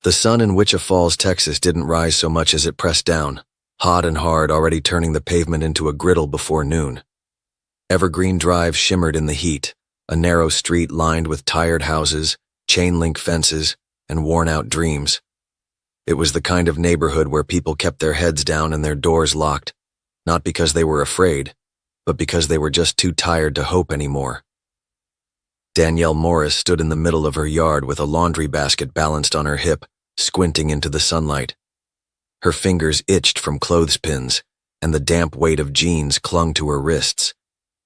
The sun in Wichita Falls, Texas didn't rise so much as it pressed down, hot and hard, already turning the pavement into a griddle before noon. Evergreen Drive shimmered in the heat, a narrow street lined with tired houses, chain-link fences, and worn-out dreams. It was the kind of neighborhood where people kept their heads down and their doors locked, not because they were afraid, but because they were just too tired to hope anymore. Danielle Morris stood in the middle of her yard with a laundry basket balanced on her hip, squinting into the sunlight. Her fingers itched from clothespins, and the damp weight of jeans clung to her wrists.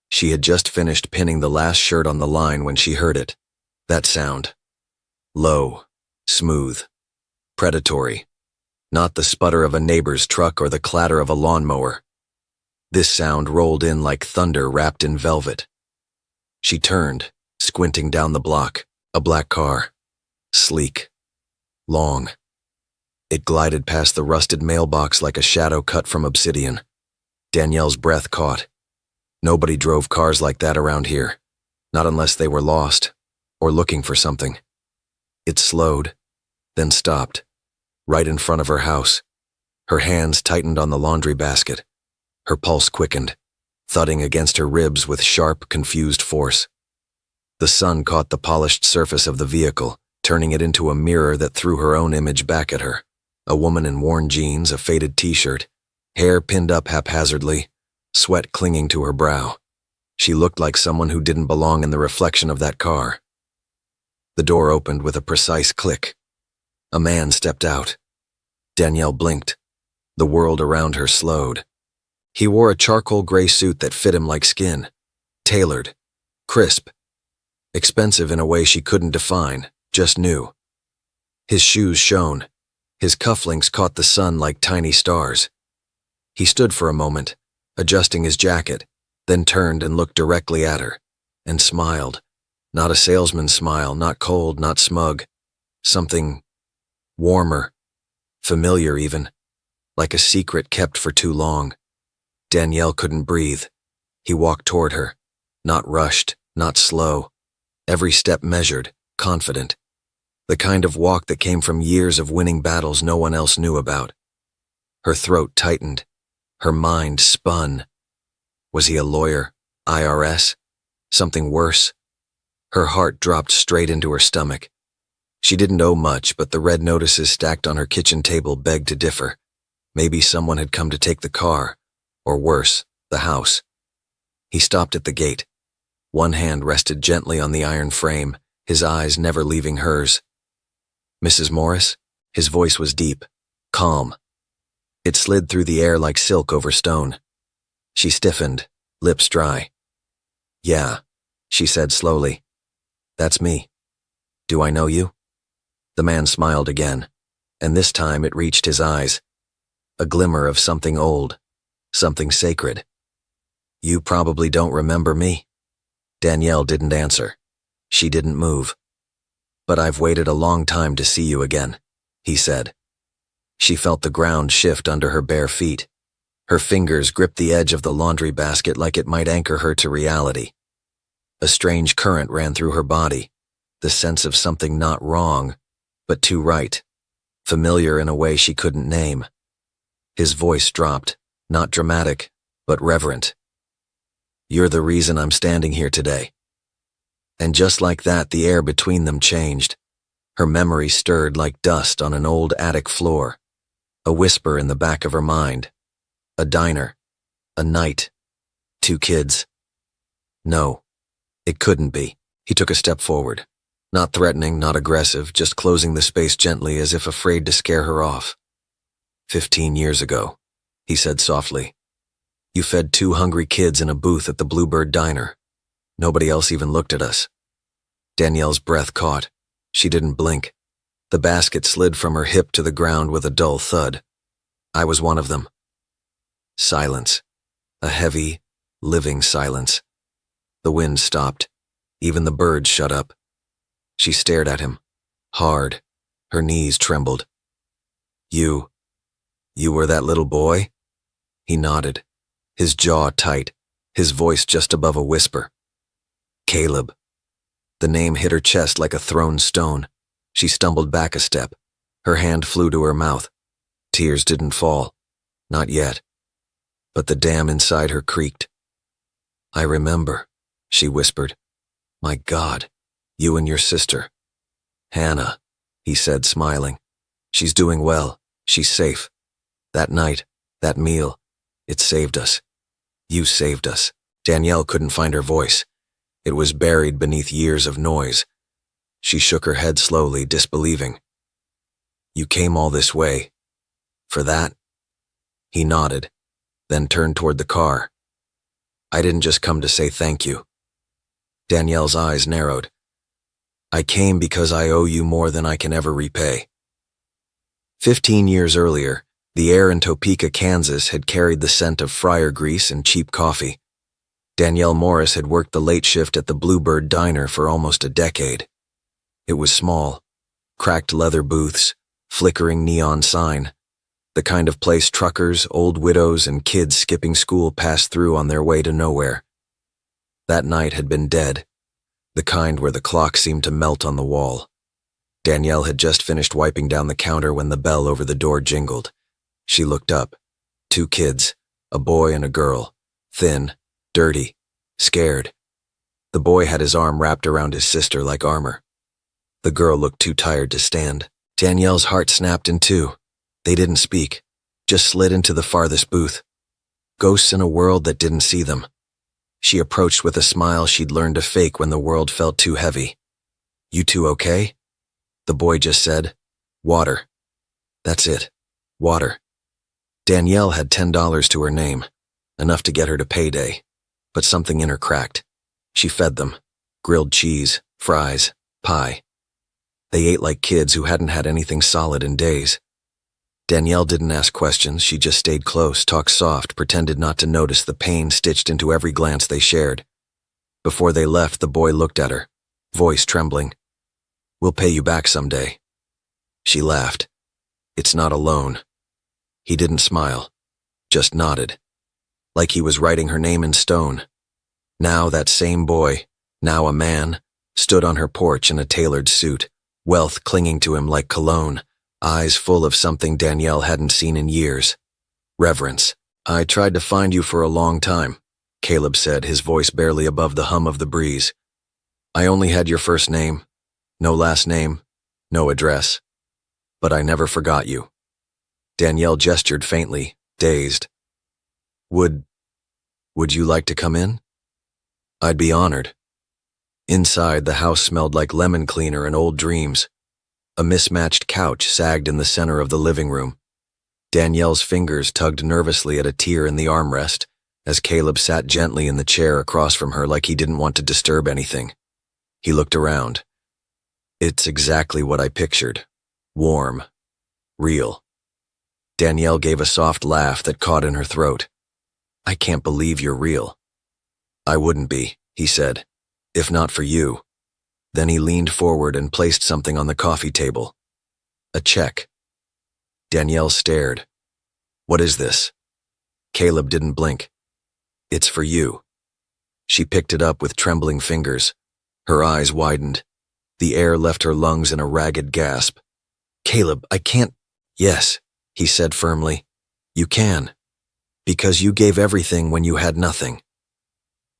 She had just finished pinning the last shirt on the line when she heard it. That sound. Low, smooth, predatory. Not the sputter of a neighbor's truck or the clatter of a lawnmower. This sound rolled in like thunder wrapped in velvet. She turned, squinting down the block, a black car. Sleek. Long. It glided past the rusted mailbox like a shadow cut from obsidian. Danielle's breath caught. Nobody drove cars like that around here, not unless they were lost or looking for something. It slowed, then stopped, right in front of her house. Her hands tightened on the laundry basket. Her pulse quickened, thudding against her ribs with sharp, confused force. The sun caught the polished surface of the vehicle, turning it into a mirror that threw her own image back at her. A woman in worn jeans, a faded t-shirt, hair pinned up haphazardly, sweat clinging to her brow. She looked like someone who didn't belong in the reflection of that car. The door opened with a precise click. A man stepped out. Danielle blinked. The world around her slowed. He wore a charcoal gray suit that fit him like skin. Tailored. Crisp. Expensive in a way she couldn't define, just knew. His shoes shone. His cufflinks caught the sun like tiny stars. He stood for a moment, adjusting his jacket, then turned and looked directly at her, and smiled. Not a salesman's smile, not cold, not smug. Something warmer, familiar even, like a secret kept for too long. Danielle couldn't breathe. He walked toward her, not rushed, not slow. Every step measured, confident. The kind of walk that came from years of winning battles no one else knew about. Her throat tightened. Her mind spun. Was he a lawyer? IRS? Something worse? Her heart dropped straight into her stomach. She didn't owe much, but the red notices stacked on her kitchen table begged to differ. Maybe someone had come to take the car, or worse, the house. He stopped at the gate. One hand rested gently on the iron frame, his eyes never leaving hers. Mrs. Morris? His voice was deep, calm. It slid through the air like silk over stone. She stiffened, lips dry. Yeah, she said slowly. That's me. Do I know you? The man smiled again, and this time it reached his eyes. A glimmer of something old, something sacred. You probably don't remember me. Danielle didn't answer. She didn't move. But I've waited a long time to see you again, he said. She felt the ground shift under her bare feet. Her fingers gripped the edge of the laundry basket like it might anchor her to reality. A strange current ran through her body, the sense of something not wrong, but too right, familiar in a way she couldn't name. His voice dropped, not dramatic, but reverent. You're the reason I'm standing here today. And just like that, the air between them changed. Her memory stirred like dust on an old attic floor. A whisper in the back of her mind. A diner. A night. 2 kids. No, it couldn't be. He took a step forward. Not threatening, not aggressive, just closing the space gently as if afraid to scare her off. 15 years ago, he said softly. You fed 2 hungry kids in a booth at the Bluebird Diner. Nobody else even looked at us. Danielle's breath caught. She didn't blink. The basket slid from her hip to the ground with a dull thud. I was one of them. Silence. A heavy, living silence. The wind stopped. Even the birds shut up. She stared at him. Hard. Her knees trembled. You were that little boy? He nodded. His jaw tight. His voice just above a whisper. Caleb. The name hit her chest like a thrown stone. She stumbled back a step. Her hand flew to her mouth. Tears didn't fall. Not yet. But the dam inside her creaked. "I remember," she whispered. "My God, you and your sister." "Hannah," he said, smiling. "She's doing well. She's safe. That night, that meal, it saved us. You saved us." Danielle couldn't find her voice. It was buried beneath years of noise. She shook her head slowly, disbelieving. "You came all this way. For that?" He nodded, then turned toward the car. "I didn't just come to say thank you." Danielle's eyes narrowed. "I came because I owe you more than I can ever repay." 15 years earlier, the air in Topeka, Kansas had carried the scent of fryer grease and cheap coffee. Danielle Morris had worked the late shift at the Bluebird Diner for almost a decade. It was small, cracked leather booths, flickering neon sign, the kind of place truckers, old widows, and kids skipping school passed through on their way to nowhere. That night had been dead, the kind where the clock seemed to melt on the wall. Danielle had just finished wiping down the counter when the bell over the door jingled. She looked up. 2 kids, a boy and a girl, thin, dirty, scared. The boy had his arm wrapped around his sister like armor. The girl looked too tired to stand. Danielle's heart snapped in two. They didn't speak, just slid into the farthest booth. Ghosts in a world that didn't see them. She approached with a smile she'd learned to fake when the world felt too heavy. "You two okay?" The boy just said, "Water." That's it. Water. Danielle had $10 to her name, enough to get her to payday, but something in her cracked. She fed them. Grilled cheese, fries, pie. They ate like kids who hadn't had anything solid in days. Danielle didn't ask questions, she just stayed close, talked soft, pretended not to notice the pain stitched into every glance they shared. Before they left, the boy looked at her, voice trembling. "We'll pay you back someday." She laughed. "It's not a loan." He didn't smile, just nodded, like he was writing her name in stone. Now that same boy, now a man, stood on her porch in a tailored suit, wealth clinging to him like cologne, eyes full of something Danielle hadn't seen in years. Reverence. "I tried to find you for a long time," Caleb said, his voice barely above the hum of the breeze. "I only had your first name, no last name, no address. But I never forgot you." Danielle gestured faintly, dazed. Would you like to come in?" "I'd be honored." Inside, the house smelled like lemon cleaner and old dreams. A mismatched couch sagged in the center of the living room. Danielle's fingers tugged nervously at a tear in the armrest as Caleb sat gently in the chair across from her like he didn't want to disturb anything. He looked around. "It's exactly what I pictured. Warm. Real." Danielle gave a soft laugh that caught in her throat. "I can't believe you're real." "I wouldn't be," he said, "if not for you." Then he leaned forward and placed something on the coffee table. A check. Danielle stared. "What is this?" Caleb didn't blink. "It's for you." She picked it up with trembling fingers. Her eyes widened. The air left her lungs in a ragged gasp. "Caleb, I can't—" "Yes," he said firmly. "You can. Because you gave everything when you had nothing."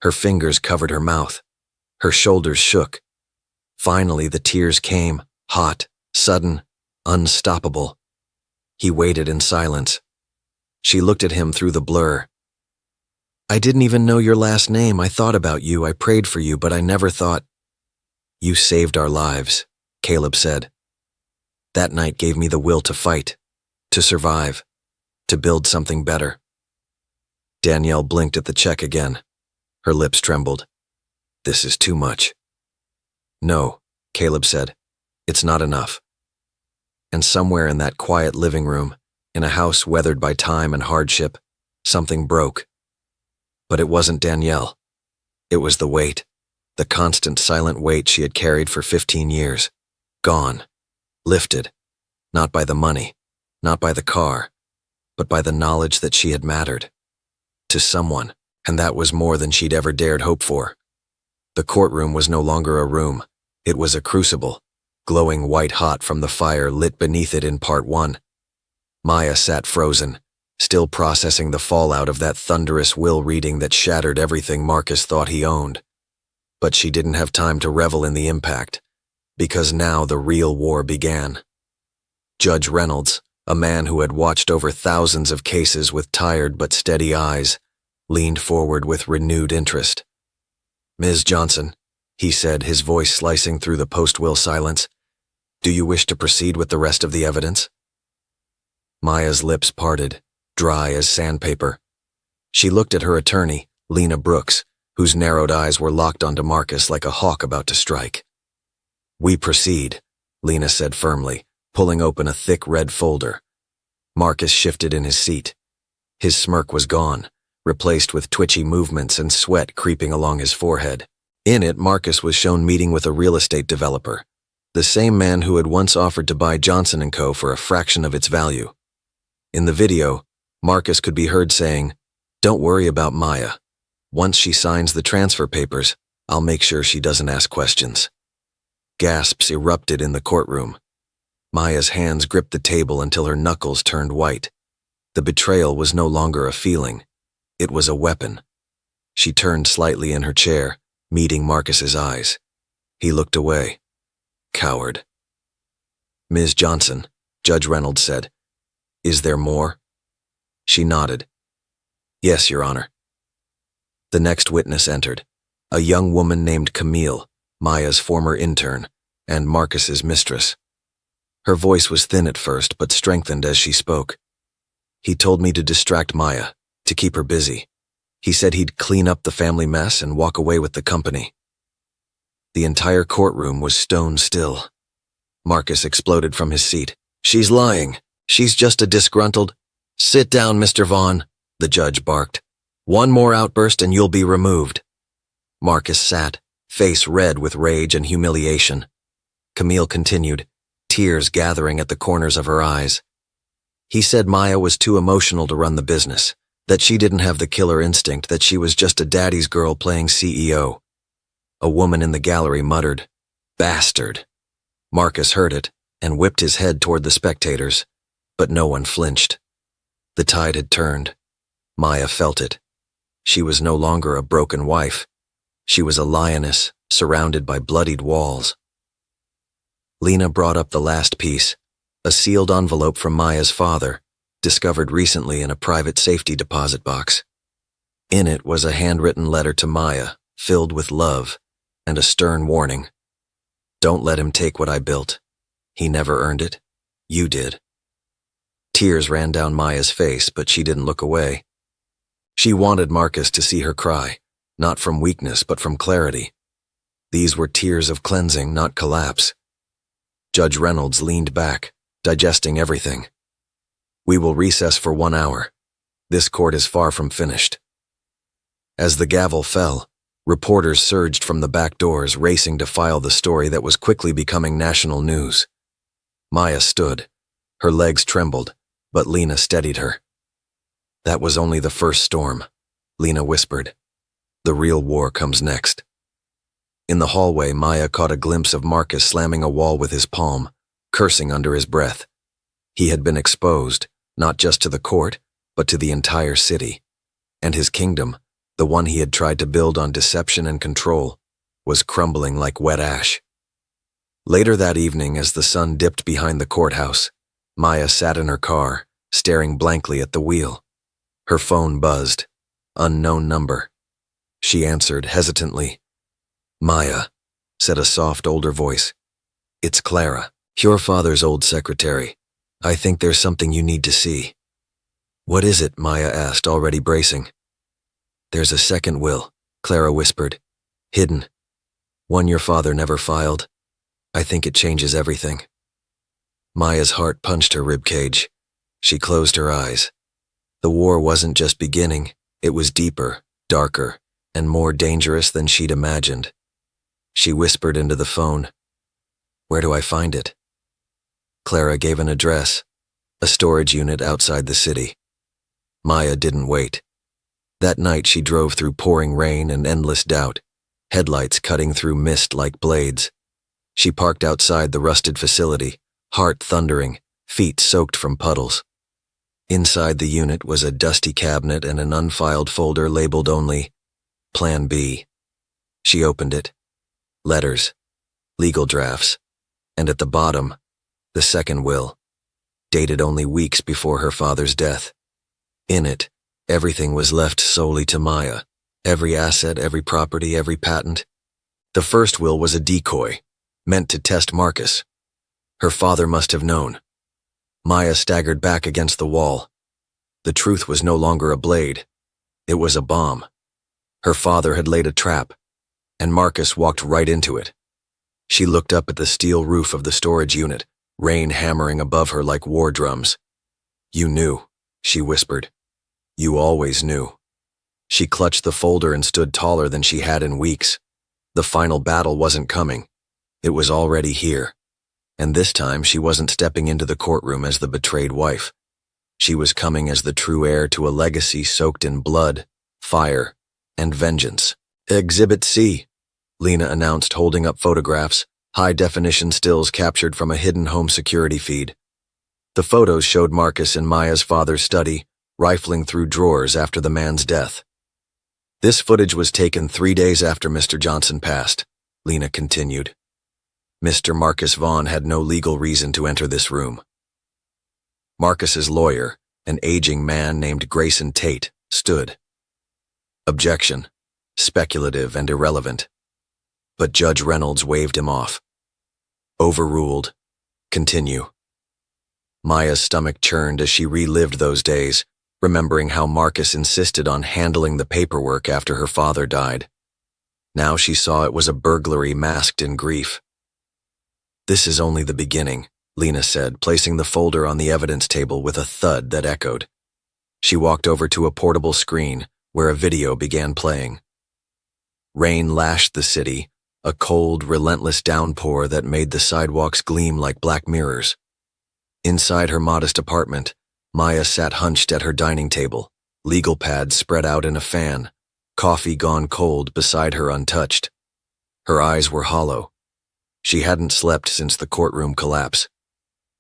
Her fingers covered her mouth. Her shoulders shook. Finally, the tears came, hot, sudden, unstoppable. He waited in silence. She looked at him through the blur. "I didn't even know your last name. I thought about you. I prayed for you, but I never thought—" "You saved our lives," Caleb said. "That night gave me the will to fight, to survive, to build something better." Danielle blinked at the check again. Her lips trembled. "This is too much." "No," Caleb said. "It's not enough." And somewhere in that quiet living room, in a house weathered by time and hardship, something broke. But it wasn't Danielle. It was the weight, the constant silent weight she had carried for 15 years. Gone. Lifted. Not by the money, not by the car, but by the knowledge that she had mattered. To someone, and that was more than she'd ever dared hope for. The courtroom was no longer a room. It was a crucible, glowing white-hot from the fire lit beneath it in part 1. Maya sat frozen, still processing the fallout of that thunderous will reading that shattered everything Marcus thought he owned. But she didn't have time to revel in the impact, because now the real war began. Judge Reynolds, a man who had watched over thousands of cases with tired but steady eyes, leaned forward with renewed interest. "Ms. Johnson," he said, his voice slicing through the post-will silence, "do you wish to proceed with the rest of the evidence?" Maya's lips parted, dry as sandpaper. She looked at her attorney, Lena Brooks, whose narrowed eyes were locked onto Marcus like a hawk about to strike. "We proceed," Lena said firmly, pulling open a thick red folder. Marcus shifted in his seat. His smirk was gone, replaced with twitchy movements and sweat creeping along his forehead. In it, Marcus was shown meeting with a real estate developer, the same man who had once offered to buy Johnson & Co. for a fraction of its value. In the video, Marcus could be heard saying, "Don't worry about Maya. Once she signs the transfer papers, I'll make sure she doesn't ask questions." Gasps erupted in the courtroom. Maya's hands gripped the table until her knuckles turned white. The betrayal was no longer a feeling. It was a weapon. She turned slightly in her chair, meeting Marcus's eyes. He looked away. Coward. "Ms. Johnson," Judge Reynolds said, "is there more?" She nodded. "Yes, Your Honor." The next witness entered, a young woman named Camille, Maya's former intern, and Marcus's mistress. Her voice was thin at first, but strengthened as she spoke. "He told me to distract Maya, to keep her busy. He said he'd clean up the family mess and walk away with the company." The entire courtroom was stone still. Marcus exploded from his seat. "She's lying. She's just a disgruntled—" "Sit down, Mr. Vaughn," the judge barked. "One more outburst and you'll be removed." Marcus sat, face red with rage and humiliation. Camille continued, tears gathering at the corners of her eyes. "He said Maya was too emotional to run the business, that she didn't have the killer instinct, that she was just a daddy's girl playing CEO. A woman in the gallery muttered, "Bastard." Marcus heard it and whipped his head toward the spectators, but no one flinched. The tide had turned. Maya felt it. She was no longer a broken wife. She was a lioness, surrounded by bloodied walls. Lena brought up the last piece, a sealed envelope from Maya's father, discovered recently in a private safety deposit box. In it was a handwritten letter to Maya, filled with love, and a stern warning. "Don't let him take what I built. He never earned it. You did." Tears ran down Maya's face, but she didn't look away. She wanted Marcus to see her cry, not from weakness but from clarity. These were tears of cleansing, not collapse. Judge Reynolds leaned back, digesting everything. "We will recess for 1 hour. This court is far from finished." As the gavel fell, reporters surged from the back doors, racing to file the story that was quickly becoming national news. Maya stood. Her legs trembled, but Lena steadied her. "That was only the first storm," Lena whispered. "The real war comes next." In the hallway, Maya caught a glimpse of Marcus slamming a wall with his palm, cursing under his breath. He had been exposed, not just to the court, but to the entire city. And his kingdom, the one he had tried to build on deception and control, was crumbling like wet ash. Later that evening, as the sun dipped behind the courthouse, Maya sat in her car, staring blankly at the wheel. Her phone buzzed. Unknown number. She answered hesitantly. "Maya," said a soft older voice. "It's Clara, your father's old secretary. I think there's something you need to see." "What is it?" Maya asked, already bracing. "There's a second will," Clara whispered. "Hidden. One your father never filed. I think it changes everything." Maya's heart punched her ribcage. She closed her eyes. The war wasn't just beginning, it was deeper, darker, and more dangerous than she'd imagined. She whispered into the phone, "Where do I find it?" Clara gave an address, a storage unit outside the city. Maya didn't wait. That night she drove through pouring rain and endless doubt, headlights cutting through mist like blades. She parked outside the rusted facility, heart thundering, feet soaked from puddles. Inside the unit was a dusty cabinet and an unfiled folder labeled only Plan B. She opened it. Letters, legal drafts, and at the bottom, the second will, dated only weeks before her father's death. In it, everything was left solely to Maya. Every asset, every property, every patent. The first will was a decoy, meant to test Marcus. Her father must have known. Maya staggered back against the wall. The truth was no longer a blade. It was a bomb. Her father had laid a trap, and Marcus walked right into it. She looked up at the steel roof of the storage unit, rain hammering above her like war drums. "You knew," she whispered. "You always knew." She clutched the folder and stood taller than she had in weeks. The final battle wasn't coming. It was already here. And this time she wasn't stepping into the courtroom as the betrayed wife. She was coming as the true heir to a legacy soaked in blood, fire, and vengeance. "Exhibit C," Lena announced, holding up photographs, high-definition stills captured from a hidden home security feed. The photos showed Marcus in Maya's father's study, rifling through drawers after the man's death. "This footage was taken 3 days after Mr. Johnson passed," Lena continued. "Mr. Marcus Vaughn had no legal reason to enter this room." Marcus's lawyer, an aging man named Grayson Tate, stood. Objection, speculative and irrelevant. But Judge Reynolds waved him off. Overruled. Continue. Maya's stomach churned as she relived those days, remembering how Marcus insisted on handling the paperwork after her father died. Now she saw it was a burglary masked in grief. "This is only the beginning," Lena said, placing the folder on the evidence table with a thud that echoed. She walked over to a portable screen where a video began playing. Rain lashed the city, a cold, relentless downpour that made the sidewalks gleam like black mirrors. Inside her modest apartment, Maya sat hunched at her dining table, legal pads spread out in a fan, coffee gone cold beside her untouched. Her eyes were hollow. She hadn't slept since the courtroom collapse.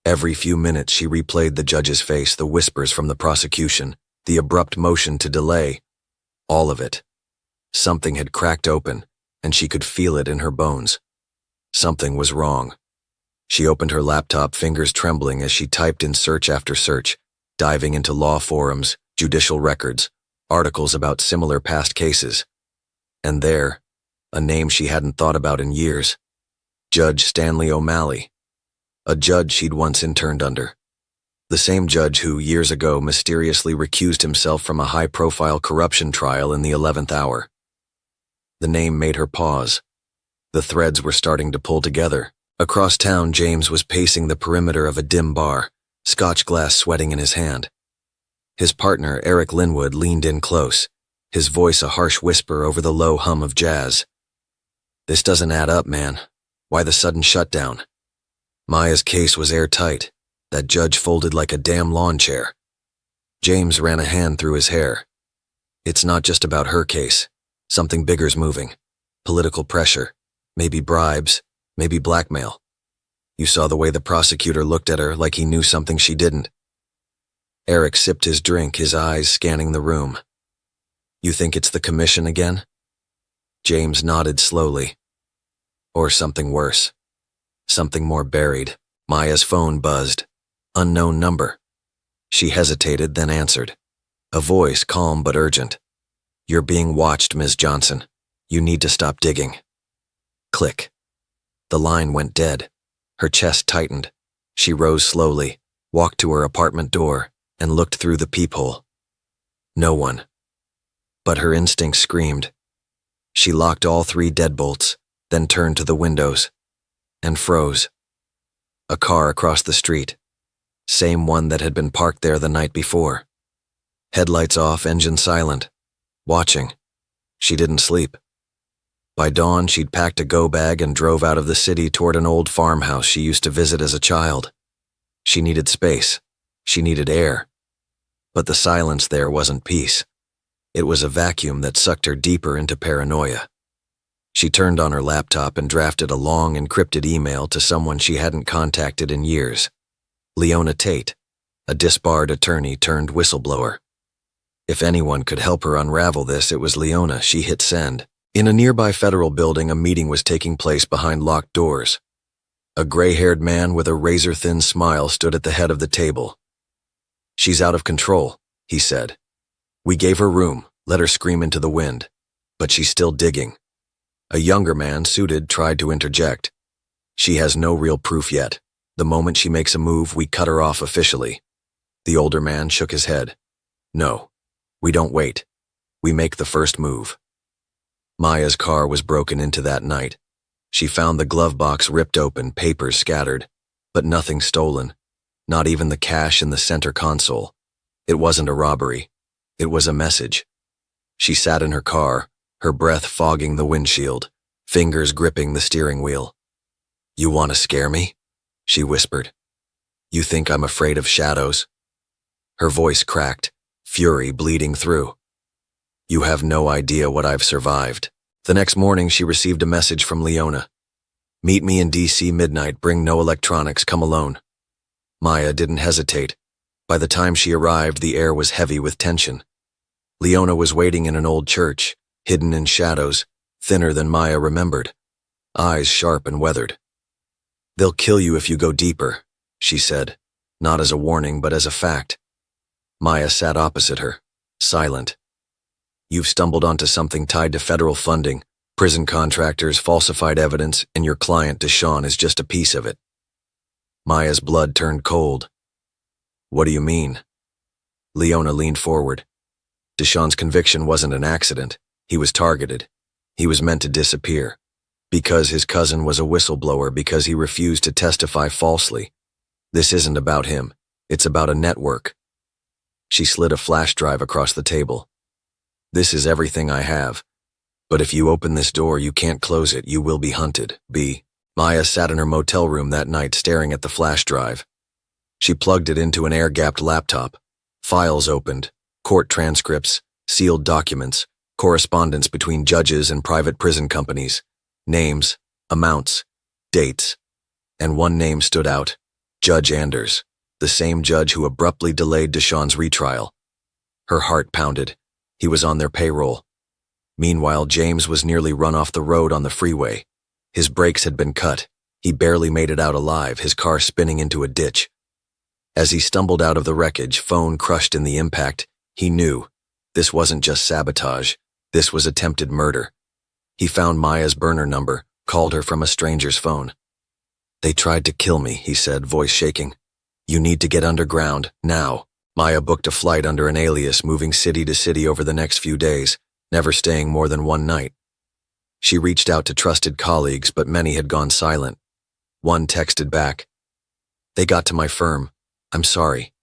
Every few minutes she replayed the judge's face, the whispers from the prosecution, the abrupt motion to delay. All of it. Something had cracked open, and she could feel it in her bones. Something was wrong. She opened her laptop, fingers trembling as she typed in search after search, diving into law forums, judicial records, articles about similar past cases. And there, a name she hadn't thought about in years. Judge Stanley O'Malley. A judge she'd once interned under. The same judge who, years ago, mysteriously recused himself from a high-profile corruption trial in the 11th hour. The name made her pause. The threads were starting to pull together. Across town, James was pacing the perimeter of a dim bar, Scotch glass sweating in his hand. His partner, Eric Linwood, leaned in close, his voice a harsh whisper over the low hum of jazz. "This doesn't add up, man. Why the sudden shutdown?" Maya's case was airtight. That judge folded like a damn lawn chair. James ran a hand through his hair. "It's not just about her case. Something bigger's moving. Political pressure. Maybe bribes. Maybe blackmail. You saw the way the prosecutor looked at her like he knew something she didn't." Eric sipped his drink, his eyes scanning the room. "You think it's the commission again?" James nodded slowly. "Or something worse. Something more buried." Maya's phone buzzed. Unknown number. She hesitated, then answered. A voice, calm but urgent. "You're being watched, Ms. Johnson. You need to stop digging." Click. The line went dead. Her chest tightened. She rose slowly, walked to her apartment door, and looked through the peephole. No one. But her instinct screamed. She locked all 3 deadbolts, then turned to the windows, and froze. A car across the street. Same one that had been parked there the night before. Headlights off, engine silent. Watching. She didn't sleep. By dawn, she'd packed a go-bag and drove out of the city toward an old farmhouse she used to visit as a child. She needed space. She needed air. But the silence there wasn't peace. It was a vacuum that sucked her deeper into paranoia. She turned on her laptop and drafted a long, encrypted email to someone she hadn't contacted in years. Leona Tate, a disbarred attorney turned whistleblower. If anyone could help her unravel this, it was Leona. She hit send. In a nearby federal building, a meeting was taking place behind locked doors. A gray-haired man with a razor-thin smile stood at the head of the table. "She's out of control," he said. "We gave her room, let her scream into the wind. But she's still digging." A younger man, suited, tried to interject. "She has no real proof yet. The moment she makes a move, we cut her off officially." The older man shook his head. "No, we don't wait. We make the first move." Maya's car was broken into that night. She found the glove box ripped open, papers scattered, but nothing stolen, not even the cash in the center console. It wasn't a robbery. It was a message. She sat in her car, her breath fogging the windshield, fingers gripping the steering wheel. "You want to scare me?" she whispered. "You think I'm afraid of shadows?" Her voice cracked, fury bleeding through. "You have no idea what I've survived." The next morning, she received a message from Leona. "Meet me in D.C. midnight, bring no electronics, come alone." Maya didn't hesitate. By the time she arrived, the air was heavy with tension. Leona was waiting in an old church, hidden in shadows, thinner than Maya remembered, eyes sharp and weathered. "They'll kill you if you go deeper," she said, not as a warning but as a fact. Maya sat opposite her, silent. "You've stumbled onto something tied to federal funding, prison contractors, falsified evidence, and your client, Deshawn, is just a piece of it." Maya's blood turned cold. "What do you mean?" Leona leaned forward. Deshawn's conviction wasn't an accident. He was targeted. He was meant to disappear. Because his cousin was a whistleblower, because he refused to testify falsely. This isn't about him. It's about a network. She slid a flash drive across the table. "This is everything I have. But if you open this door, you can't close it. You will be hunted. B." Maya sat in her motel room that night staring at the flash drive. She plugged it into an air-gapped laptop. Files opened, court transcripts, sealed documents, correspondence between judges and private prison companies, names, amounts, dates. And one name stood out, Judge Anders, the same judge who abruptly delayed Deshawn's retrial. Her heart pounded. He was on their payroll. Meanwhile, James was nearly run off the road on the freeway. His brakes had been cut. He barely made it out alive, his car spinning into a ditch. As he stumbled out of the wreckage, phone crushed in the impact, he knew this wasn't just sabotage. This was attempted murder. He found Maya's burner number, called her from a stranger's phone. "They tried to kill me," he said, voice shaking. "You need to get underground, now." Maya booked a flight under an alias, moving city to city over the next few days, never staying more than one night. She reached out to trusted colleagues, but many had gone silent. One texted back, "They got to my firm. I'm sorry."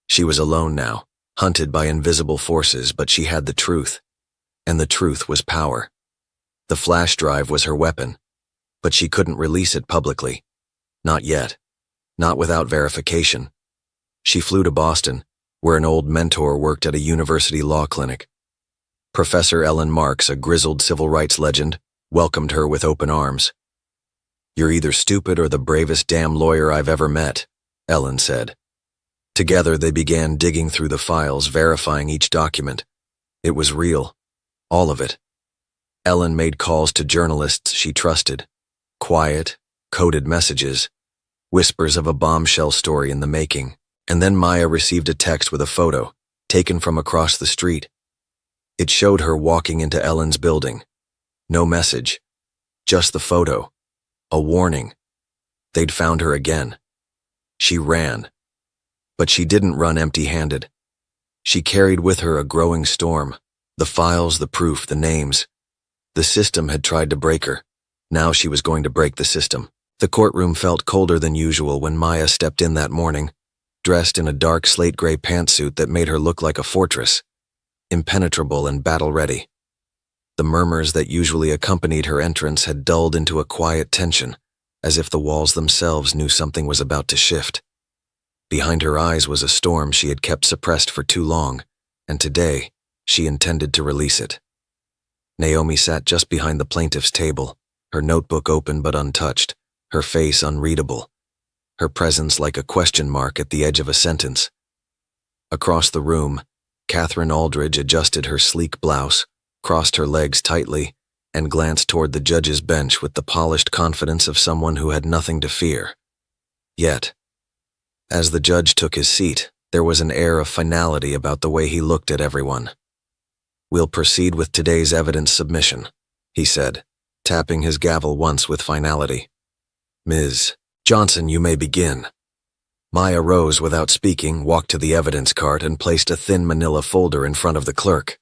She was alone now, hunted by invisible forces, but she had the truth. And the truth was power. The flash drive was her weapon, but she couldn't release it publicly. Not yet. Not without verification. She flew to Boston, where an old mentor worked at a university law clinic. Professor Ellen Marks, a grizzled civil rights legend, welcomed her with open arms. "You're either stupid or the bravest damn lawyer I've ever met," Ellen said. Together they began digging through the files, verifying each document. It was real. All of it. Ellen made calls to journalists she trusted. Quiet, coded messages. Whispers of a bombshell story in the making. And then Maya received a text with a photo, taken from across the street. It showed her walking into Ellen's building. No message. Just the photo. A warning. They'd found her again. She ran. But she didn't run empty-handed. She carried with her a growing storm. The files, the proof, the names. The system had tried to break her. Now she was going to break the system. The courtroom felt colder than usual when Maya stepped in that morning, dressed in a dark slate-gray pantsuit that made her look like a fortress, impenetrable and battle-ready. The murmurs that usually accompanied her entrance had dulled into a quiet tension, as if the walls themselves knew something was about to shift. Behind her eyes was a storm she had kept suppressed for too long, and today she intended to release it. Naomi sat just behind the plaintiff's table, her notebook open but untouched, her face unreadable, her presence like a question mark at the edge of a sentence. Across the room, Catherine Aldridge adjusted her sleek blouse, crossed her legs tightly, and glanced toward the judge's bench with the polished confidence of someone who had nothing to fear. Yet, as the judge took his seat, there was an air of finality about the way he looked at everyone. "We'll proceed with today's evidence submission," he said, tapping his gavel once with finality. "Ms. Johnson, you may begin." Maya rose without speaking, walked to the evidence cart, and placed a thin manila folder in front of the clerk.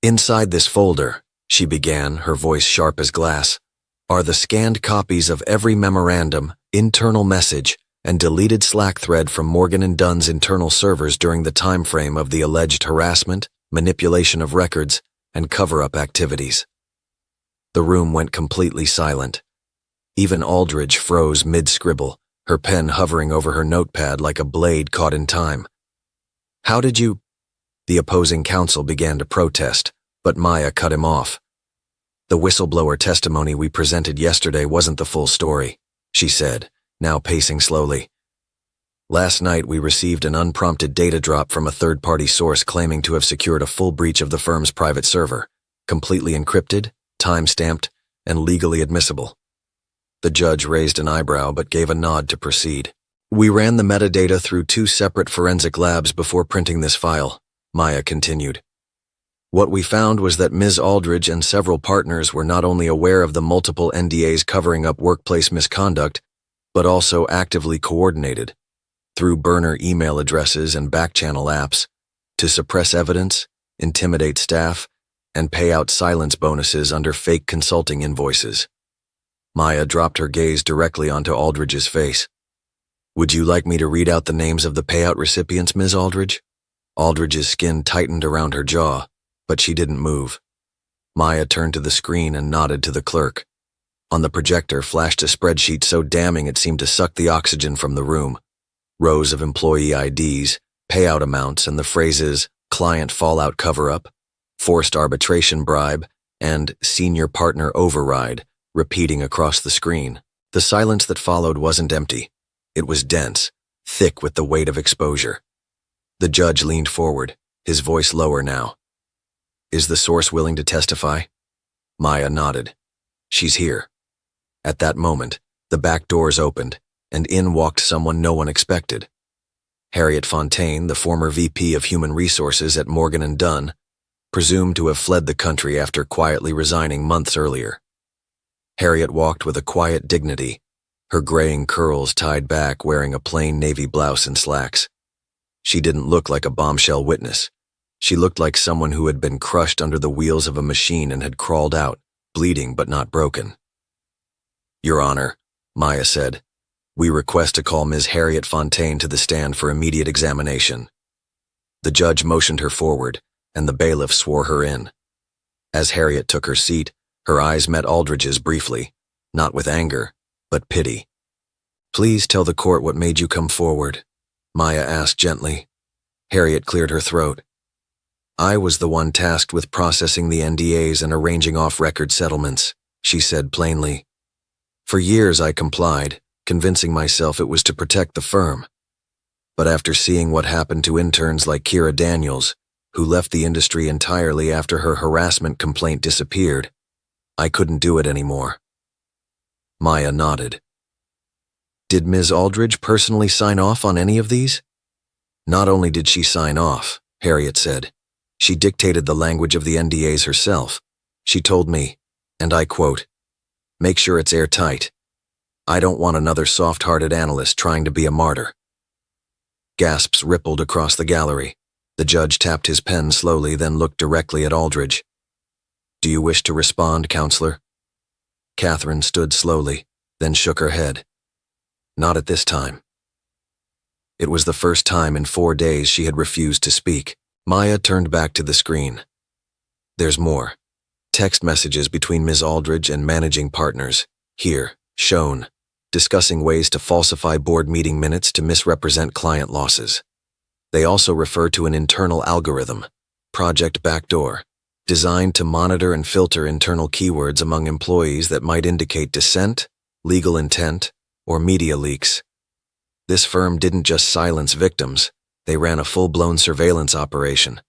"Inside this folder," she began, her voice sharp as glass, "are the scanned copies of every memorandum, internal message, and deleted Slack thread from Morgan & Dunn's internal servers during the time frame of the alleged harassment, manipulation of records, and cover-up activities." The room went completely silent. Even Aldridge froze mid-scribble, her pen hovering over her notepad like a blade caught in time. "How did you—" The opposing counsel began to protest, but Maya cut him off. "The whistleblower testimony we presented yesterday wasn't the full story," she said, now pacing slowly. "Last night we received an unprompted data drop from a third-party source claiming to have secured a full breach of the firm's private server, completely encrypted, time-stamped, and legally admissible." The judge raised an eyebrow but gave a nod to proceed. "We ran the metadata through 2 separate forensic labs before printing this file," Maya continued. "What we found was that Ms. Aldridge and several partners were not only aware of the multiple NDAs covering up workplace misconduct, but also actively coordinated, through burner email addresses and back-channel apps, to suppress evidence, intimidate staff, and pay out silence bonuses under fake consulting invoices." Maya dropped her gaze directly onto Aldridge's face. "Would you like me to read out the names of the payout recipients, Ms. Aldridge?" Aldridge's skin tightened around her jaw, but she didn't move. Maya turned to the screen and nodded to the clerk. On the projector flashed a spreadsheet so damning it seemed to suck the oxygen from the room. Rows of employee IDs, payout amounts, and the phrases "client fallout cover-up," "forced arbitration bribe," and "senior partner override" repeating across the screen. The silence that followed wasn't empty. It was dense, thick with the weight of exposure. The judge leaned forward, his voice lower now. "Is the source willing to testify?" Maya nodded. "She's here." At that moment, the back doors opened, and in walked someone no one expected. Harriet Fontaine, the former VP of Human Resources at Morgan & Dunn, presumed to have fled the country after quietly resigning months earlier. Harriet walked with a quiet dignity, her graying curls tied back, wearing a plain navy blouse and slacks. She didn't look like a bombshell witness. She looked like someone who had been crushed under the wheels of a machine and had crawled out, bleeding but not broken. "Your Honor," Maya said, "we request to call Ms. Harriet Fontaine to the stand for immediate examination." The judge motioned her forward, and the bailiff swore her in. As Harriet took her seat, her eyes met Aldridge's briefly, not with anger, but pity. "Please tell the court what made you come forward," Maya asked gently. Harriet cleared her throat. "I was the one tasked with processing the NDAs and arranging off-record settlements," she said plainly. "For years I complied, convincing myself it was to protect the firm. But after seeing what happened to interns like Kira Daniels, who left the industry entirely after her harassment complaint disappeared, I couldn't do it anymore." Maya nodded. "Did Ms. Aldridge personally sign off on any of these?" "Not only did she sign off," Harriet said, "she dictated the language of the NDAs herself. She told me, and I quote, 'Make sure it's airtight. I don't want another soft-hearted analyst trying to be a martyr.'" Gasps rippled across the gallery. The judge tapped his pen slowly, then looked directly at Aldridge. "Do you wish to respond, counselor?" Catherine stood slowly, then shook her head. "Not at this time." It was the first time in 4 days she had refused to speak. Maya turned back to the screen. "There's more. Text messages between Ms. Aldridge and managing partners, here, shown, discussing ways to falsify board meeting minutes to misrepresent client losses. They also refer to an internal algorithm, Project Backdoor, designed to monitor and filter internal keywords among employees that might indicate dissent, legal intent, or media leaks. This firm didn't just silence victims, they ran a full-blown surveillance operation.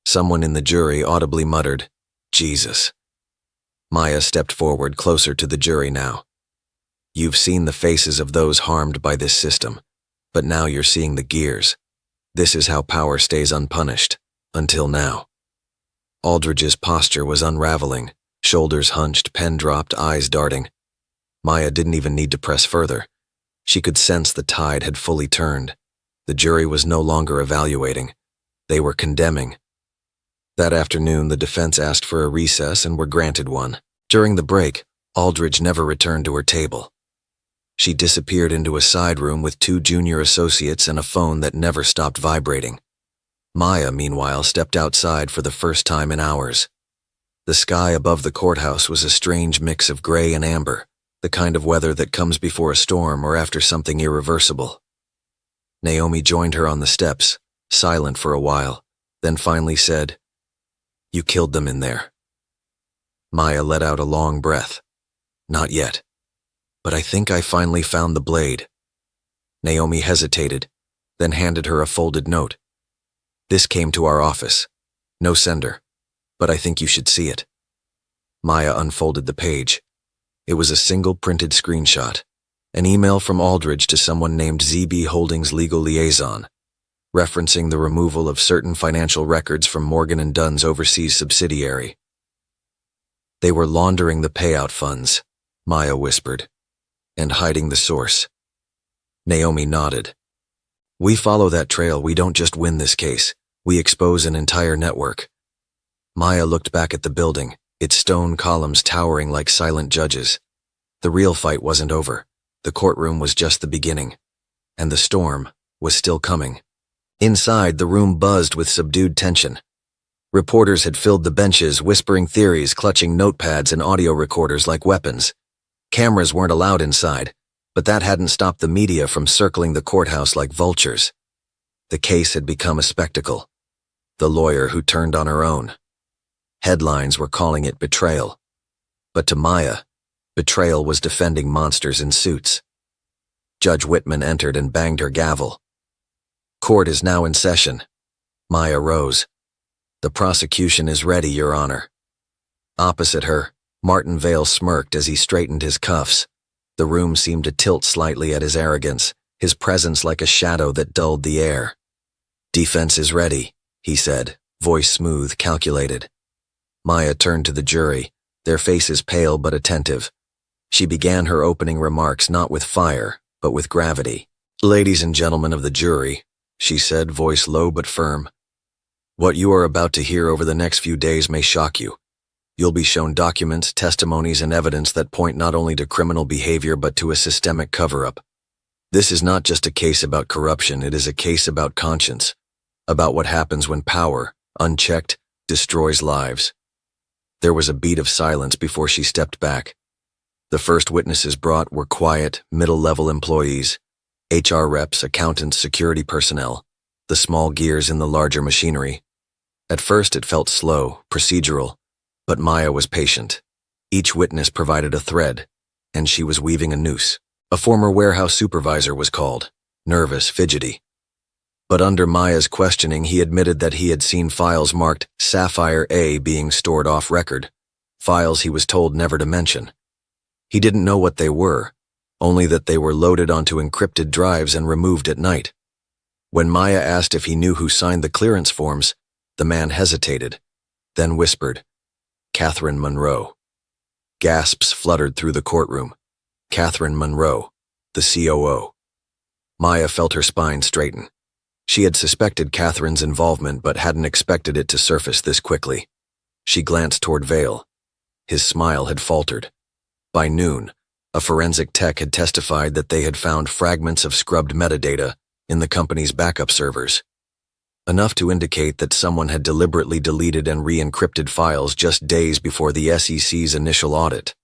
Someone in the jury audibly muttered, "Jesus." Maya stepped forward closer to the jury now. "You've seen the faces of those harmed by this system, but now you're seeing the gears. This is how power stays unpunished, until now." Aldridge's posture was unraveling, shoulders hunched, pen dropped, eyes darting. Maya didn't even need to press further. She could sense the tide had fully turned. The jury was no longer evaluating. They were condemning. That afternoon, the defense asked for a recess and were granted one. During the break, Aldridge never returned to her table. She disappeared into a side room with 2 junior associates and a phone that never stopped vibrating. Maya, meanwhile, stepped outside for the first time in hours. The sky above the courthouse was a strange mix of gray and amber, the kind of weather that comes before a storm or after something irreversible. Naomi joined her on the steps, silent for a while, then finally said, "You killed them in there." Maya let out a long breath. "Not yet. But I think I finally found the blade." Naomi hesitated, then handed her a folded note. "This came to our office. No sender, but I think you should see it." Maya unfolded the page. It was a single printed screenshot, an email from Aldridge to someone named ZB Holdings legal liaison, referencing the removal of certain financial records from Morgan & Dunn's overseas subsidiary. "They were laundering the payout funds," Maya whispered, "and hiding the source." Naomi nodded. "We follow that trail. We don't just win this case. We expose an entire network." Maya looked back at the building, its stone columns towering like silent judges. The real fight wasn't over. The courtroom was just the beginning. And the storm was still coming. Inside, the room buzzed with subdued tension. Reporters had filled the benches, whispering theories, clutching notepads and audio recorders like weapons. Cameras weren't allowed inside, but that hadn't stopped the media from circling the courthouse like vultures. The case had become a spectacle. The lawyer who turned on her own. Headlines were calling it betrayal. But to Maya, betrayal was defending monsters in suits. Judge Whitman entered and banged her gavel. "Court is now in session." Maya rose. "The prosecution is ready, Your Honor." Opposite her, Martin Vale smirked as he straightened his cuffs. The room seemed to tilt slightly at his arrogance, his presence like a shadow that dulled the air. "Defense is ready," he said, voice smooth, calculated. Maya turned to the jury, their faces pale but attentive. She began her opening remarks not with fire, but with gravity. "Ladies and gentlemen of the jury," she said, voice low but firm. "What you are about to hear over the next few days may shock you. You'll be shown documents, testimonies, and evidence that point not only to criminal behavior but to a systemic cover-up. This is not just a case about corruption, it is a case about conscience, about what happens when power, unchecked, destroys lives." There was a beat of silence before she stepped back. The first witnesses brought were quiet, middle-level employees, HR reps, accountants, security personnel, the small gears in the larger machinery. At first it felt slow, procedural, but Maya was patient. Each witness provided a thread, and she was weaving a noose. A former warehouse supervisor was called, nervous, fidgety. But under Maya's questioning, he admitted that he had seen files marked Sapphire A being stored off record, files he was told never to mention. He didn't know what they were, only that they were loaded onto encrypted drives and removed at night. When Maya asked if he knew who signed the clearance forms, the man hesitated, then whispered, "Catherine Monroe." Gasps fluttered through the courtroom. Catherine Monroe, the COO. Maya felt her spine straighten. She had suspected Catherine's involvement but hadn't expected it to surface this quickly. She glanced toward Vale. His smile had faltered. By noon, a forensic tech had testified that they had found fragments of scrubbed metadata in the company's backup servers. Enough to indicate that someone had deliberately deleted and re-encrypted files just days before the SEC's initial audit.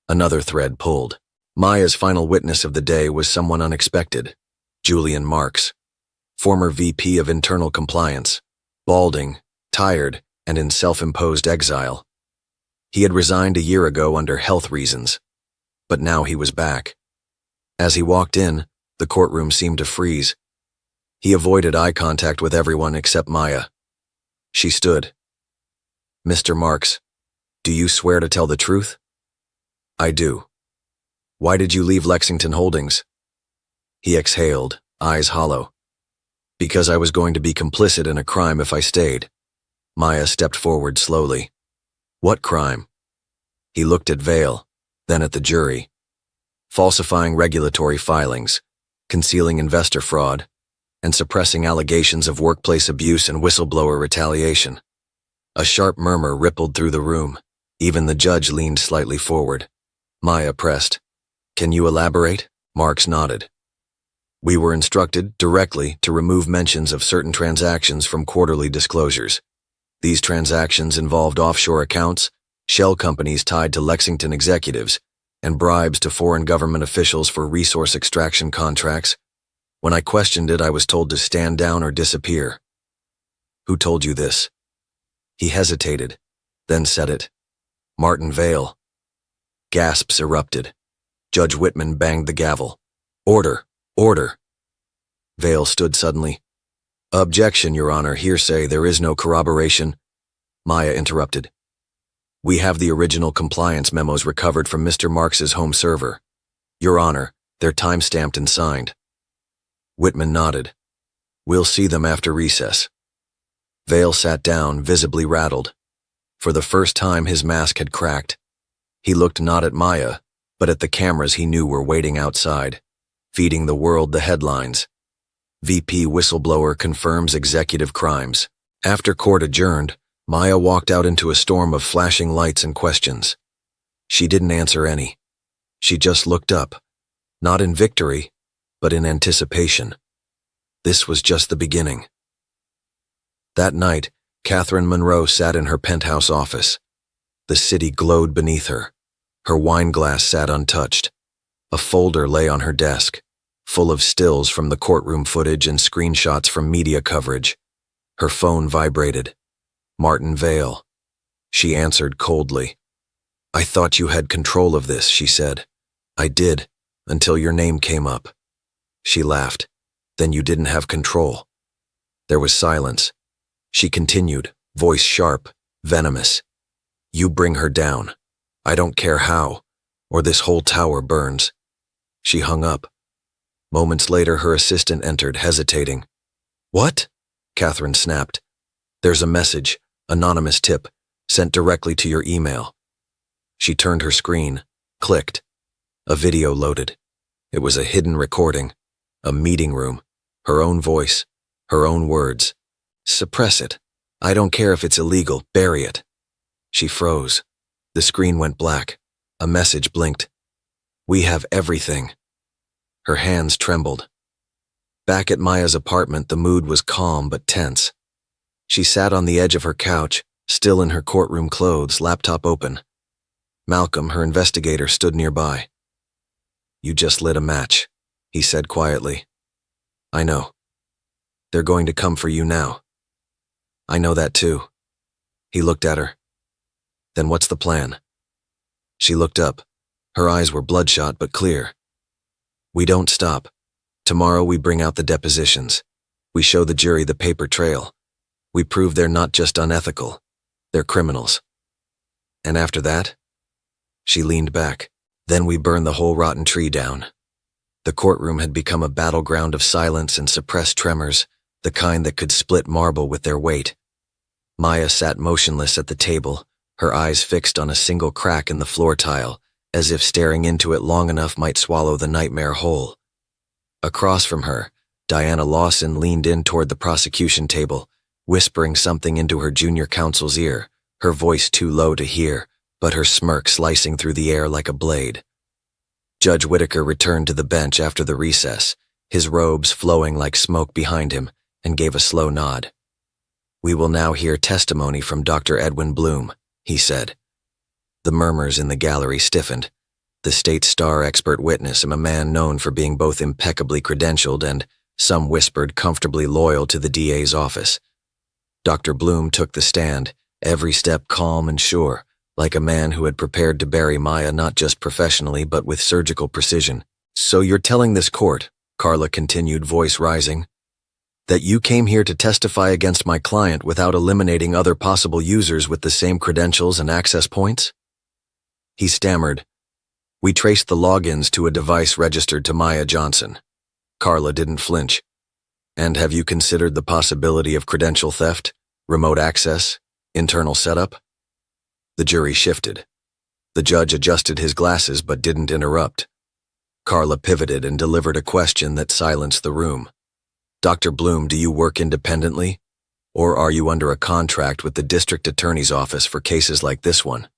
Another thread pulled. Maya's final witness of the day was someone unexpected, Julian Marks, former VP of Internal Compliance, balding, tired, and in self-imposed exile. He had resigned a year ago under health reasons, but now he was back. As he walked in, the courtroom seemed to freeze. He avoided eye contact with everyone except Maya. She stood. "Mr. Marks, do you swear to tell the truth?" "I do." "Why did you leave Lexington Holdings?" He exhaled, eyes hollow. "Because I was going to be complicit in a crime if I stayed." Maya stepped forward slowly. "What crime?" He looked at Vale, then at the jury. "Falsifying regulatory filings, concealing investor fraud, and suppressing allegations of workplace abuse and whistleblower retaliation." A sharp murmur rippled through the room. Even the judge leaned slightly forward. Maya pressed. "Can you elaborate?" Marks nodded. "We were instructed directly to remove mentions of certain transactions from quarterly disclosures. These transactions involved offshore accounts, shell companies tied to Lexington executives, and bribes to foreign government officials for resource extraction contracts. When I questioned it, I was told to stand down or disappear." "Who told you this?" He hesitated, then said it. "Martin Vale." Gasps erupted. Judge Whitman banged the gavel. "Order! Order!" Vale stood suddenly. "Objection, Your Honor, hearsay, there is no corroboration." Maya interrupted. "We have the original compliance memos recovered from Mr. Marks's home server. Your Honor, they're time-stamped and signed." Whitman nodded. "We'll see them after recess." Vale sat down, visibly rattled. For the first time, his mask had cracked. He looked not at Maya, but at the cameras he knew were waiting outside, feeding the world the headlines. VP whistleblower confirms executive crimes. After court adjourned, Maya walked out into a storm of flashing lights and questions. She didn't answer any. She just looked up, not in victory, but in anticipation. This was just the beginning. That night, Catherine Monroe sat in her penthouse office. The city glowed beneath her. Her wine glass sat untouched. A folder lay on her desk, full of stills from the courtroom footage and screenshots from media coverage. Her phone vibrated. Martin Vale. She answered coldly. "I thought you had control of this," she said. "I did, until your name came up." She laughed. "Then you didn't have control." There was silence. She continued, voice sharp, venomous. "You bring her down. I don't care how, or this whole tower burns." She hung up. Moments later, her assistant entered, hesitating. "What?" Catherine snapped. "There's a message, anonymous tip, sent directly to your email." She turned her screen, clicked. A video loaded. It was a hidden recording, a meeting room, her own voice, her own words. "Suppress it. I don't care if it's illegal, bury it." She froze. The screen went black. A message blinked. "We have everything." Her hands trembled. Back at Maya's apartment, the mood was calm but tense. She sat on the edge of her couch, still in her courtroom clothes, laptop open. Malcolm, her investigator, stood nearby. "You just lit a match," he said quietly. "I know. They're going to come for you now." "I know that too." He looked at her. "Then what's the plan?" She looked up. Her eyes were bloodshot but clear. "We don't stop. Tomorrow we bring out the depositions. We show the jury the paper trail. We prove they're not just unethical. They're criminals. And after that?" She leaned back. "Then we burn the whole rotten tree down." The courtroom had become a battleground of silence and suppressed tremors, the kind that could split marble with their weight. Maya sat motionless at the table, her eyes fixed on a single crack in the floor tile, as if staring into it long enough might swallow the nightmare whole. Across from her, Diana Lawson leaned in toward the prosecution table, whispering something into her junior counsel's ear, her voice too low to hear, but her smirk slicing through the air like a blade. Judge Whitaker returned to the bench after the recess, his robes flowing like smoke behind him, and gave a slow nod. "We will now hear testimony from Dr. Edwin Bloom," he said. The murmurs in the gallery stiffened. The state's star expert witness, a man known for being both impeccably credentialed and, some whispered, comfortably loyal to the DA's office. Dr. Bloom took the stand, every step calm and sure, like a man who had prepared to bury Maya not just professionally but with surgical precision. "So you're telling this court," Carla continued, voice rising, "that you came here to testify against my client without eliminating other possible users with the same credentials and access points?" He stammered. "We traced the logins to a device registered to Maya Johnson." Carla didn't flinch. "And have you considered the possibility of credential theft, remote access, internal setup?" The jury shifted. The judge adjusted his glasses but didn't interrupt. Carla pivoted and delivered a question that silenced the room. "Dr. Bloom, do you work independently? Or are you under a contract with the district attorney's office for cases like this one?"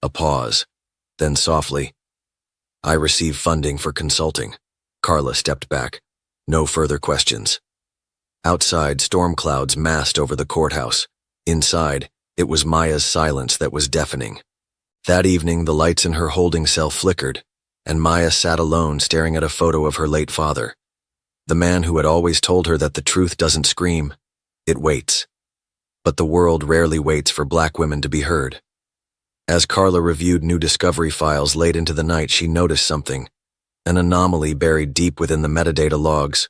A pause. Then softly, "I receive funding for consulting." Carla stepped back. No further questions. Outside, storm clouds massed over the courthouse. Inside, it was Maya's silence that was deafening. That evening, the lights in her holding cell flickered, and Maya sat alone staring at a photo of her late father. The man who had always told her that the truth doesn't scream, it waits. But the world rarely waits for black women to be heard. As Carla reviewed new discovery files late into the night, she noticed something. An anomaly buried deep within the metadata logs,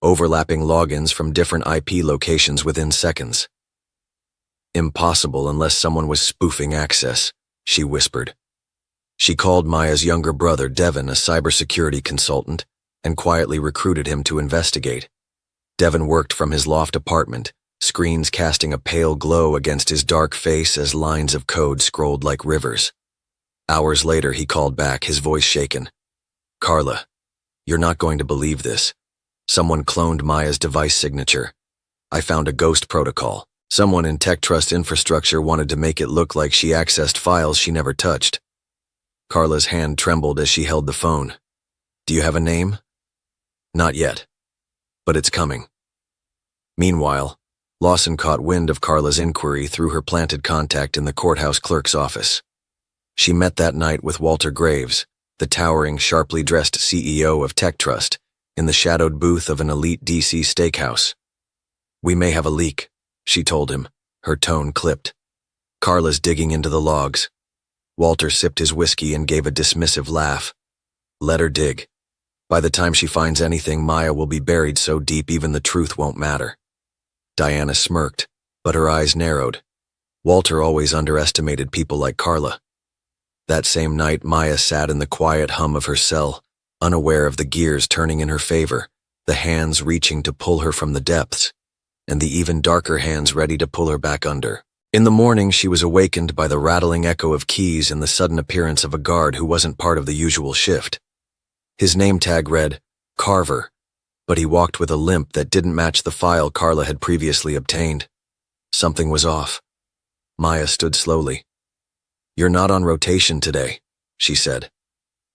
overlapping logins from different IP locations within seconds. "Impossible unless someone was spoofing access," she whispered. She called Maya's younger brother, Devin, a cybersecurity consultant, and quietly recruited him to investigate. Devin worked from his loft apartment, screens casting a pale glow against his dark face as lines of code scrolled like rivers. Hours later, he called back, his voice shaken. "Carla, you're not going to believe this. Someone cloned Maya's device signature. I found a ghost protocol. Someone in Tech Trust infrastructure wanted to make it look like she accessed files she never touched." Carla's hand trembled as she held the phone. "Do you have a name?" "Not yet. But it's coming." Meanwhile, Lawson caught wind of Carla's inquiry through her planted contact in the courthouse clerk's office. She met that night with Walter Graves, the towering, sharply dressed CEO of Tech Trust, in the shadowed booth of an elite DC steakhouse. "We may have a leak," she told him, her tone clipped. "Carla's digging into the logs." Walter sipped his whiskey and gave a dismissive laugh. "Let her dig. By the time she finds anything, Maya will be buried so deep even the truth won't matter." Diana smirked, but her eyes narrowed. Walter always underestimated people like Carla. That same night, Maya sat in the quiet hum of her cell, unaware of the gears turning in her favor, the hands reaching to pull her from the depths, and the even darker hands ready to pull her back under. In the morning, she was awakened by the rattling echo of keys and the sudden appearance of a guard who wasn't part of the usual shift. His name tag read, Carver, but he walked with a limp that didn't match the file Carla had previously obtained. Something was off. Maya stood slowly. "You're not on rotation today," she said.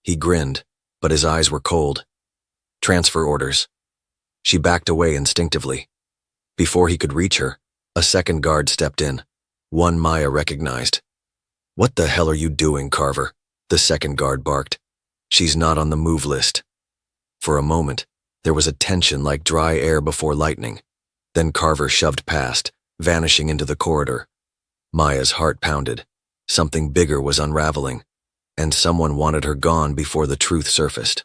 He grinned, but his eyes were cold. "Transfer orders." She backed away instinctively. Before he could reach her, a second guard stepped in, one Maya recognized. "What the hell are you doing, Carver?" the second guard barked. "She's not on the move list." For a moment, there was a tension like dry air before lightning. Then Carver shoved past, vanishing into the corridor. Maya's heart pounded. Something bigger was unraveling, and someone wanted her gone before the truth surfaced.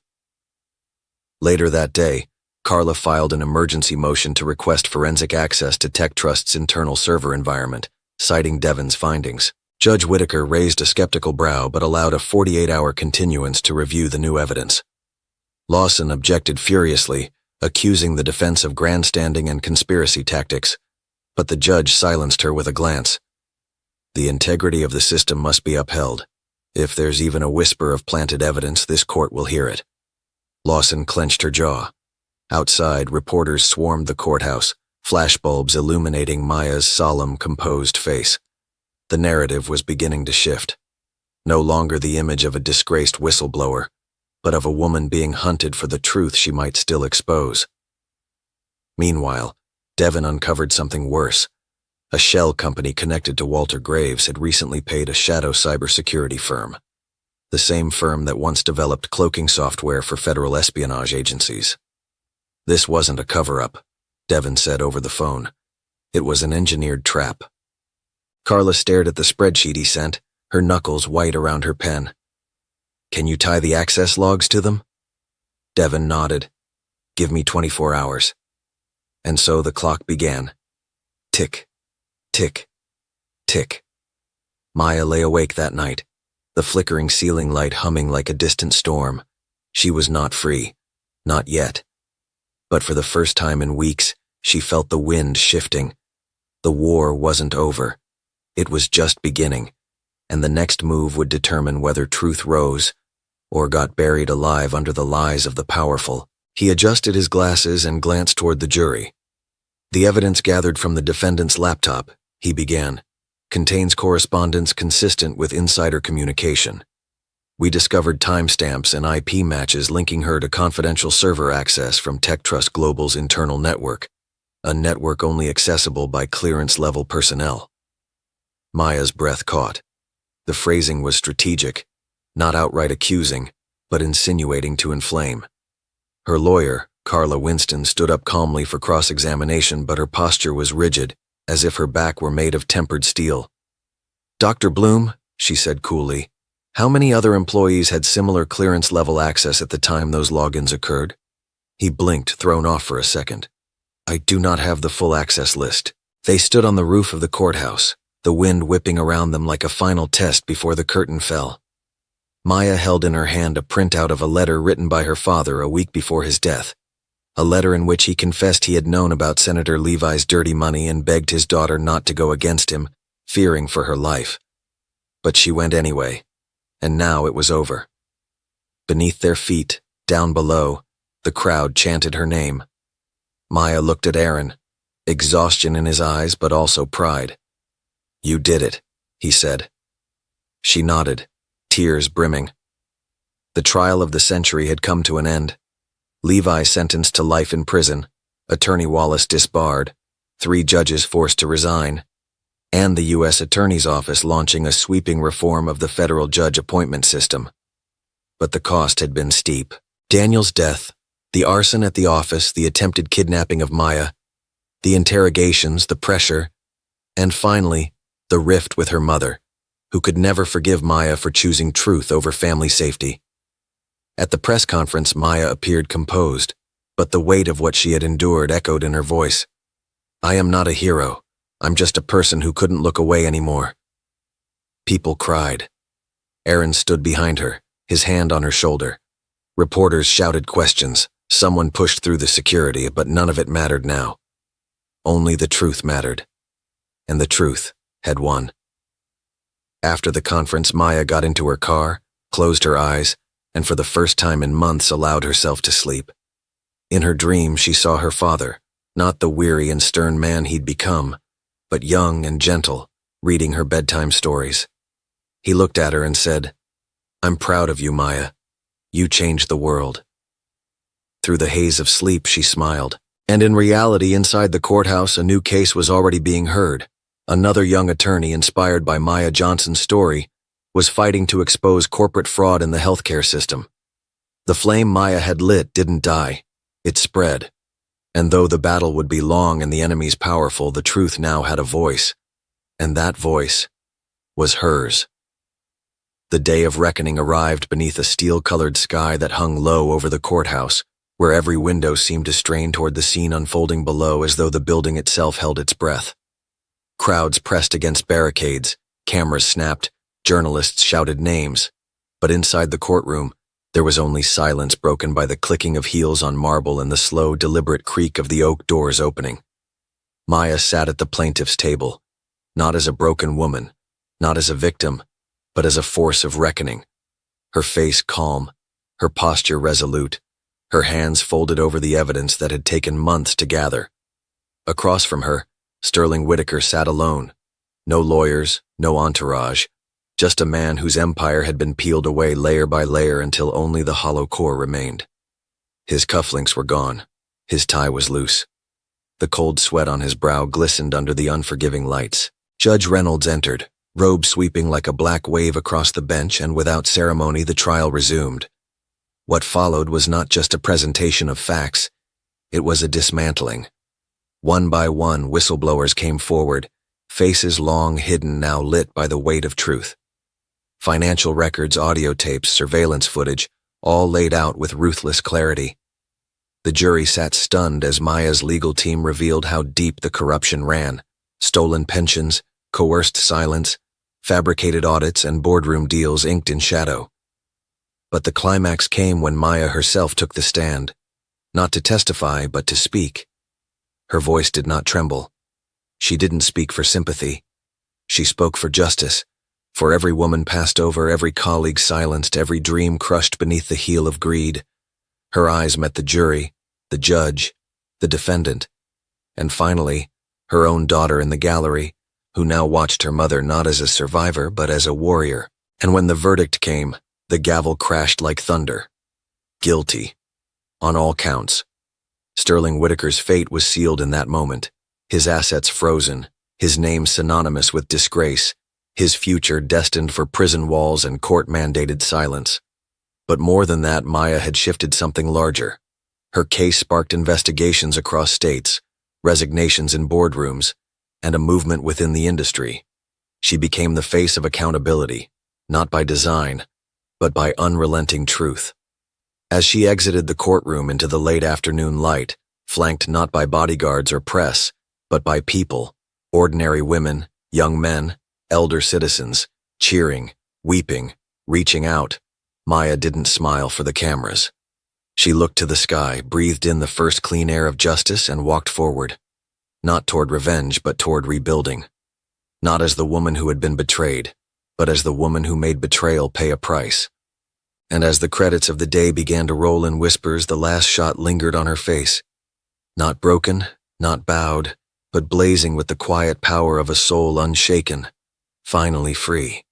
Later that day, Carla filed an emergency motion to request forensic access to Tech Trust's internal server environment, citing Devin's findings. Judge Whitaker raised a skeptical brow but allowed a 48-hour continuance to review the new evidence. Lawson objected furiously, accusing the defense of grandstanding and conspiracy tactics, but the judge silenced her with a glance. "The integrity of the system must be upheld. If there's even a whisper of planted evidence, this court will hear it." Lawson clenched her jaw. Outside, reporters swarmed the courthouse, flashbulbs illuminating Maya's solemn, composed face. The narrative was beginning to shift. No longer the image of a disgraced whistleblower, but of a woman being hunted for the truth she might still expose. Meanwhile, Devin uncovered something worse. A shell company connected to Walter Graves had recently paid a shadow cybersecurity firm, the same firm that once developed cloaking software for federal espionage agencies. "This wasn't a cover-up," Devin said over the phone. "It was an engineered trap." Carla stared at the spreadsheet he sent, her knuckles white around her pen. Can you tie the access logs to them? Devon nodded. Give me 24 hours. And so the clock began. Tick, tick, tick. Maya lay awake that night, the flickering ceiling light humming like a distant storm. She was not free. Not yet. But for the first time in weeks, she felt the wind shifting. The war wasn't over. It was just beginning, and the next move would determine whether truth rose or got buried alive under the lies of the powerful. He adjusted his glasses and glanced toward the jury. The evidence gathered from the defendant's laptop, he began, contains correspondence consistent with insider communication. We discovered timestamps and IP matches linking her to confidential server access from Tech Trust Global's internal network, a network only accessible by clearance-level personnel. Maya's breath caught. The phrasing was strategic, not outright accusing, but insinuating to inflame. Her lawyer, Carla Winston, stood up calmly for cross-examination, but her posture was rigid, as if her back were made of tempered steel. Dr. Bloom, she said coolly, how many other employees had similar clearance-level access at the time those logins occurred? He blinked, thrown off for a second. I do not have the full access list. They stood on the roof of the courthouse, the wind whipping around them like a final test before the curtain fell. Maya held in her hand a printout of a letter written by her father a week before his death, a letter in which he confessed he had known about Senator Levi's dirty money and begged his daughter not to go against him, fearing for her life. But she went anyway, and now it was over. Beneath their feet, down below, the crowd chanted her name. Maya looked at Aaron, exhaustion in his eyes but also pride. You did it, he said. She nodded, tears brimming. The trial of the century had come to an end. Levi sentenced to life in prison, Attorney Wallace disbarred, 3 judges forced to resign, and the U.S. Attorney's Office launching a sweeping reform of the federal judge appointment system. But the cost had been steep. Daniel's death, the arson at the office, the attempted kidnapping of Maya, the interrogations, the pressure, and finally, the rift with her mother, who could never forgive Maya for choosing truth over family safety. At the press conference, Maya appeared composed, but the weight of what she had endured echoed in her voice. I am not a hero. I'm just a person who couldn't look away anymore. People cried. Aaron stood behind her, his hand on her shoulder. Reporters shouted questions. Someone pushed through the security, but none of it mattered now. Only the truth mattered. And the truth had won. After the conference, Maya got into her car, closed her eyes, and for the first time in months allowed herself to sleep. In her dream, she saw her father, not the weary and stern man he'd become, but young and gentle, reading her bedtime stories. He looked at her and said, I'm proud of you, Maya. You changed the world. Through the haze of sleep, she smiled. And in reality, inside the courthouse, a new case was already being heard. Another young attorney, inspired by Maya Johnson's story, was fighting to expose corporate fraud in the healthcare system. The flame Maya had lit didn't die. It spread. And though the battle would be long and the enemies powerful, the truth now had a voice. And that voice was hers. The day of reckoning arrived beneath a steel-colored sky that hung low over the courthouse, where every window seemed to strain toward the scene unfolding below as though the building itself held its breath. Crowds pressed against barricades, cameras snapped, journalists shouted names, but inside the courtroom, there was only silence broken by the clicking of heels on marble and the slow, deliberate creak of the oak doors opening. Maya sat at the plaintiff's table, not as a broken woman, not as a victim, but as a force of reckoning. Her face calm, her posture resolute, her hands folded over the evidence that had taken months to gather. Across from her, Sterling Whitaker sat alone. No lawyers, no entourage, just a man whose empire had been peeled away layer by layer until only the hollow core remained. His cufflinks were gone. His tie was loose. The cold sweat on his brow glistened under the unforgiving lights. Judge Reynolds entered, robe sweeping like a black wave across the bench, and without ceremony the trial resumed. What followed was not just a presentation of facts, it was a dismantling. One by one, whistleblowers came forward, faces long hidden now lit by the weight of truth. Financial records, audio tapes, surveillance footage, all laid out with ruthless clarity. The jury sat stunned as Maya's legal team revealed how deep the corruption ran: stolen pensions, coerced silence, fabricated audits, and boardroom deals inked in shadow. But the climax came when Maya herself took the stand, not to testify, but to speak. Her voice did not tremble. She didn't speak for sympathy. She spoke for justice, for every woman passed over, every colleague silenced, every dream crushed beneath the heel of greed. Her eyes met the jury, the judge, the defendant, and finally, her own daughter in the gallery, who now watched her mother not as a survivor but as a warrior. And when the verdict came, the gavel crashed like thunder. Guilty. On all counts. Sterling Whitaker's fate was sealed in that moment, his assets frozen, his name synonymous with disgrace, his future destined for prison walls and court-mandated silence. But more than that, Maya had shifted something larger. Her case sparked investigations across states, resignations in boardrooms, and a movement within the industry. She became the face of accountability, not by design, but by unrelenting truth. As she exited the courtroom into the late afternoon light, flanked not by bodyguards or press, but by people, ordinary women, young men, elder citizens, cheering, weeping, reaching out, Maya didn't smile for the cameras. She looked to the sky, breathed in the first clean air of justice, and walked forward. Not toward revenge, but toward rebuilding. Not as the woman who had been betrayed, but as the woman who made betrayal pay a price. And as the credits of the day began to roll in whispers, the last shot lingered on her face. Not broken, not bowed, but blazing with the quiet power of a soul unshaken, finally free.